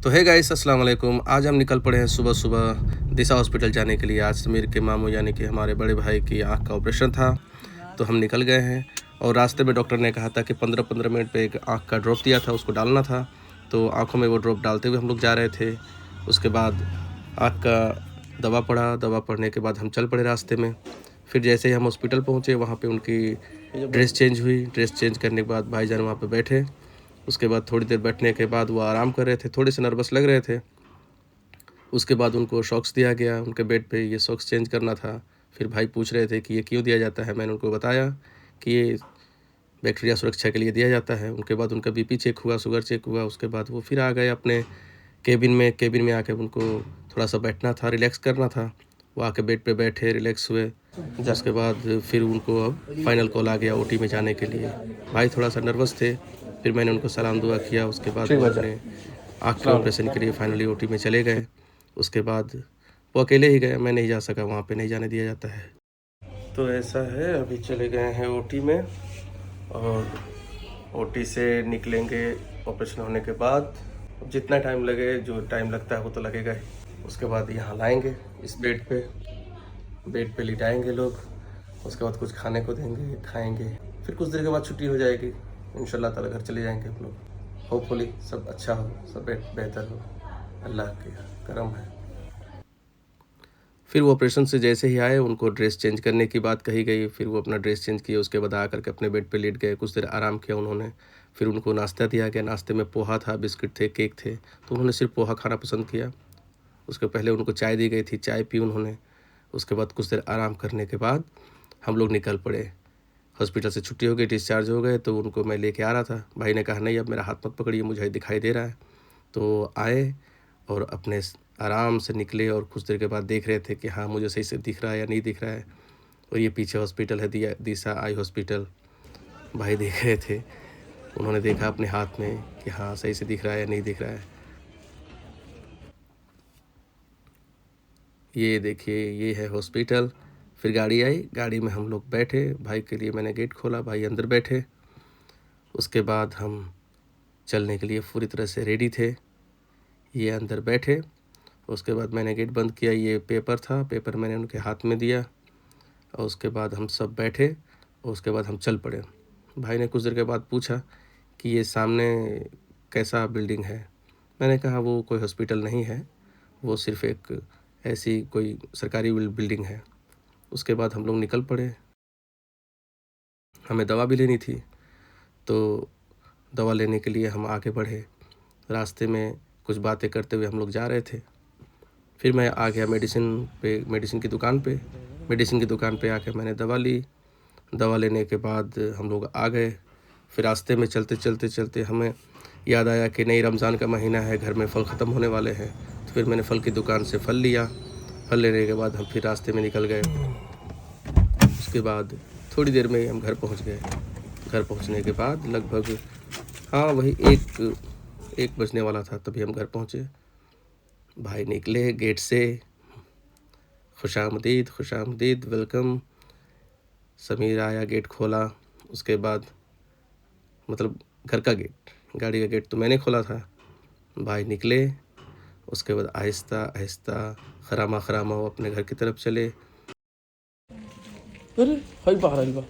तो है गाइस, अस्सलाम वालेकुम। आज हम निकल पड़े हैं सुबह सुबह दिशा हॉस्पिटल जाने के लिए। आज समीर के मामू यानी कि हमारे बड़े भाई की आँख का ऑपरेशन था, तो हम निकल गए हैं। और रास्ते में डॉक्टर ने कहा था कि 15-15 मिनट पे एक आँख का ड्रॉप दिया था, उसको डालना था। तो आँखों में वो ड्रॉप डालते हुए हम लोग जा रहे थे। उसके बाद आँख का दवा पड़ा, दवा पड़ने के बाद हम चल पड़े रास्ते में। फिर जैसे ही हम हॉस्पिटल पहुँचे, वहाँ पर उनकी ड्रेस चेंज हुई। ड्रेस चेंज करने के बाद भाईजान वहाँ पर बैठे। उसके बाद थोड़ी देर बैठने के बाद वो आराम कर रहे थे, थोड़े से नर्वस लग रहे थे। उसके बाद उनको शॉक्स दिया गया, उनके बेड पे ये शॉक्स चेंज करना था। फिर भाई पूछ रहे थे कि ये क्यों दिया जाता है। मैंने उनको बताया कि ये बैक्टीरिया सुरक्षा के लिए दिया जाता है। उनके बाद उनका बीपी चेक हुआ, शुगर चेक हुआ। उसके बाद वो फिर आ गए अपने केबिन में आके उनको थोड़ा सा बैठना था, रिलैक्स करना था। वो आके बेड पे बैठे, रिलैक्स हुए। उसके बाद फिर उनको अब फाइनल कॉल आ गया ओटी में जाने के लिए। भाई थोड़ा सा नर्वस थे। फिर मैंने उनको सलाम दुआ किया। उसके बाद वो अपने आँख के ऑपरेशन के लिए फाइनली ओटी में चले गए। उसके बाद वो अकेले ही गए, मैं नहीं जा सका, वहाँ पे नहीं जाने दिया जाता है। तो ऐसा है, अभी चले गए हैं ओटी में और ओटी से निकलेंगे ऑपरेशन होने के बाद। जितना टाइम लगे, जो टाइम लगता है वो तो लगेगा ही। उसके बाद यहाँ लाएंगे इस बेड पे लिटाएंगे लोग। उसके बाद कुछ खाने को देंगे, खाएंगे। फिर कुछ देर के बाद छुट्टी हो जाएगी, इंशाल्लाह ताला घर चले जाएंगे हम लोग। होपफुली सब अच्छा हो, सब बेहतर हो, अल्लाह के करम है। फिर वो ऑपरेशन से जैसे ही आए, उनको ड्रेस चेंज करने की बात कही गई। फिर वो अपना ड्रेस चेंज किए। उसके बाद आकर के अपने बेड पे लेट गए, कुछ देर आराम किया उन्होंने। फिर उनको नाश्ता दिया गया। नाश्ते में पोहा था, बिस्किट थे, केक थे। तो उन्होंने सिर्फ पोहा खाना पसंद किया। उसके पहले उनको चाय दी गई थी, चाय पी उन्होंने। उसके बाद कुछ देर आराम करने के बाद हम लोग निकल पड़े। हॉस्पिटल से छुट्टी हो गई, डिस्चार्ज हो गए। तो उनको मैं लेके आ रहा था। भाई ने कहा नहीं, अब मेरा हाथ मत पकड़िए, मुझे दिखाई दे रहा है। तो आए और अपने आराम से निकले। और कुछ देर के बाद देख रहे थे कि हाँ, मुझे सही से दिख रहा है या नहीं दिख रहा है। और ये पीछे हॉस्पिटल है, दिशा आई हॉस्पिटल। भाई देख रहे थे, उन्होंने देखा अपने हाथ में कि हाँ सही से दिख रहा है या नहीं दिख रहा है। ये देखिए, ये है हॉस्पिटल। फिर गाड़ी आई, गाड़ी में हम लोग बैठे। भाई के लिए मैंने गेट खोला, भाई अंदर बैठे। उसके बाद हम चलने के लिए पूरी तरह से रेडी थे। ये अंदर बैठे। उसके बाद मैंने गेट बंद किया। ये पेपर था, पेपर मैंने उनके हाथ में दिया। और उसके बाद हम सब बैठे और उसके बाद हम चल पड़े। भाई ने कुछ देर के बाद पूछा कि ये सामने कैसा बिल्डिंग है। मैंने कहा वो कोई हॉस्पिटल नहीं है, वो सिर्फ एक ऐसी कोई सरकारी बिल्डिंग है। उसके बाद हम लोग निकल पड़े। हमें दवा भी लेनी थी, तो दवा लेने के लिए हम आगे बढ़े। रास्ते में कुछ बातें करते हुए हम लोग जा रहे थे। फिर मैं आ गया मेडिसिन की दुकान पे। मेडिसिन की दुकान पे आके मैंने दवा ली। दवा लेने के बाद हम लोग आ गए। फिर रास्ते में चलते हमें याद आया कि नहीं, रमज़ान का महीना है, घर में फल ख़त्म होने वाले हैं। तो फिर मैंने फल की दुकान से फल लिया। फल लेने के बाद हम फिर रास्ते में निकल गए। उसके बाद थोड़ी देर में हम घर पहुंच गए। घर पहुंचने के बाद लगभग हाँ वही एक बजने वाला था, तभी हम घर पहुंचे। भाई निकले गेट से, खुशामदीद, वेलकम। समीर आया, गेट खोला। उसके बाद मतलब घर का गेट, गाड़ी का गेट तो मैंने खोला था। भाई निकले। उसके बाद आहिस्ता आहिस्ता खरामा वो अपने घर की तरफ चले। अरे भाई बाहर आई बा,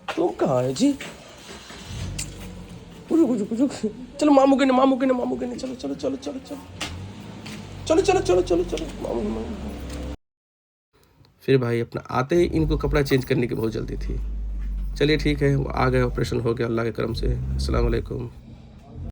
तुम कहाँ है जी? रुक चलो, मामू के ने चलो मामू। फिर भाई अपना आते ही इनको कपड़ा चेंज करने की बहुत जल्दी थी। चलिए ठीक है, वो आ गए, ऑपरेशन हो गया अल्लाह के करम से। अस्सलाम वालेकुम।